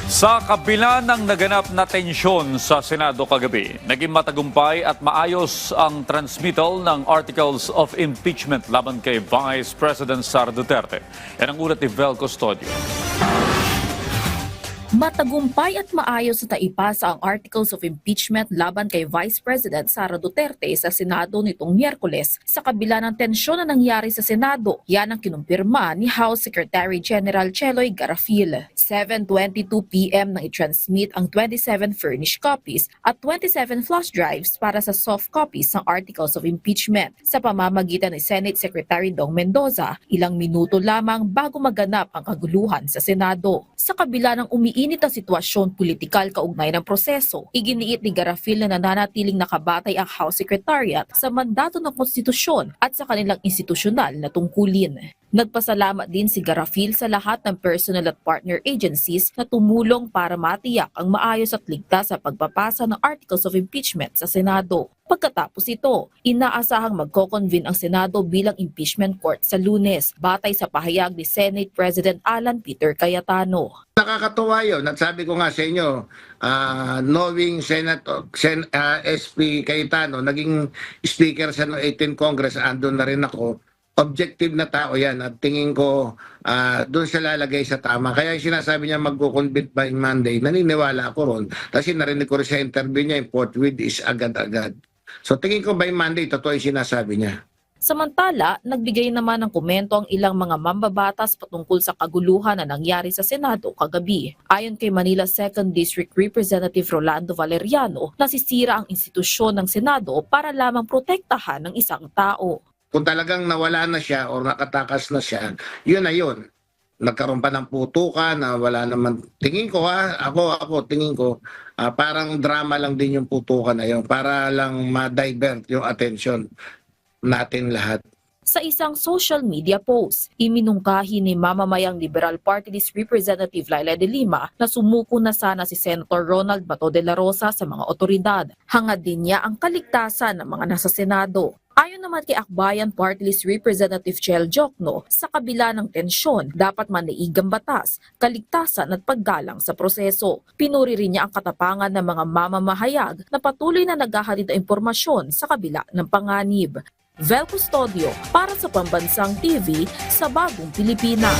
Sa kabila ng naganap na tensyon sa Senado kagabi, naging matagumpay at maayos ang transmittal ng Articles of Impeachment laban kay Vice President Sara Duterte. Yan ang ulat ni Vel Custodio. Matagumpay at maayos sa taipasa ang Articles of Impeachment laban kay Vice President Sara Duterte sa Senado nitong Miyerkules sa kabila ng tensyon na nangyari sa Senado. Yan ang kinumpirma ni House Secretary General Cheloy Garafil. 7:22 p.m. nang i-transmit ang 27 furnished copies at 27 flash drives para sa soft copies ng Articles of Impeachment sa pamamagitan ni Senate Secretary Dong Mendoza ilang minuto lamang bago maganap ang kaguluhan sa Senado. Sa kabila ng umiinit na sitwasyon politikal kaugnay ng proseso, iginiit ni Garafil na nananatiling nakabatay ang House Secretariat sa mandato ng konstitusyon at sa kanilang institusyonal na tungkulin. Nagpasalamat din si Garafil sa lahat ng personal at partner agencies na tumulong para matiyak ang maayos at ligtas sa pagpapasa ng Articles of Impeachment sa Senado. Pagkatapos ito, inaasahang magko-convene ang Senado bilang impeachment court sa Lunes, batay sa pahayag ni Senate President Alan Peter Cayetano. Nakakatuwa yun. At sabi ko nga sa inyo, knowing SP Cayetano, naging speaker sa 18th Congress, andun na rin ako. Objective na tao yan at tingin ko doon siya lalagay sa tama. Kaya yung sinasabi niya magko-convict by Monday, naniniwala ako ron. Kasi narinig ko rin sa interview niya, yung forthwith is agad-agad. So tingin ko by Monday, totoo yung sinasabi niya. Samantala, nagbigay naman ng komento ang ilang mga mambabatas patungkol sa kaguluhan na nangyari sa Senado kagabi. Ayon kay Manila 2nd District Representative Rolando Valeriano, nasisira ang institusyon ng Senado para lamang protektahan ng isang tao. Kung talagang nawala na siya o nakatakas na siya, yun na yun. Nagkaroon pa ng putukan na wala naman. Tingin ko tingin ko, parang drama lang din yung putukan na yun para lang ma-divert yung attention natin lahat. Sa isang social media post, iminungkahi ni mamamayang Liberal Party List Representative Laila de Lima na sumuko na sana si Senator Ronald Bato de la Rosa sa mga otoridad. Hangad din niya ang kaligtasan ng mga nasa Senado. Ayon naman kay Akbayan Party List Representative Chel Jokno, sa kabila ng tensyon, dapat manaigang batas, kaligtasan at paggalang sa proseso. Pinuri rin niya ang katapangan ng mga mamamahayag na patuloy na naghahatid ng impormasyon sa kabila ng panganib. Vel Custodio para sa Pambansang TV sa Bagong Pilipinas.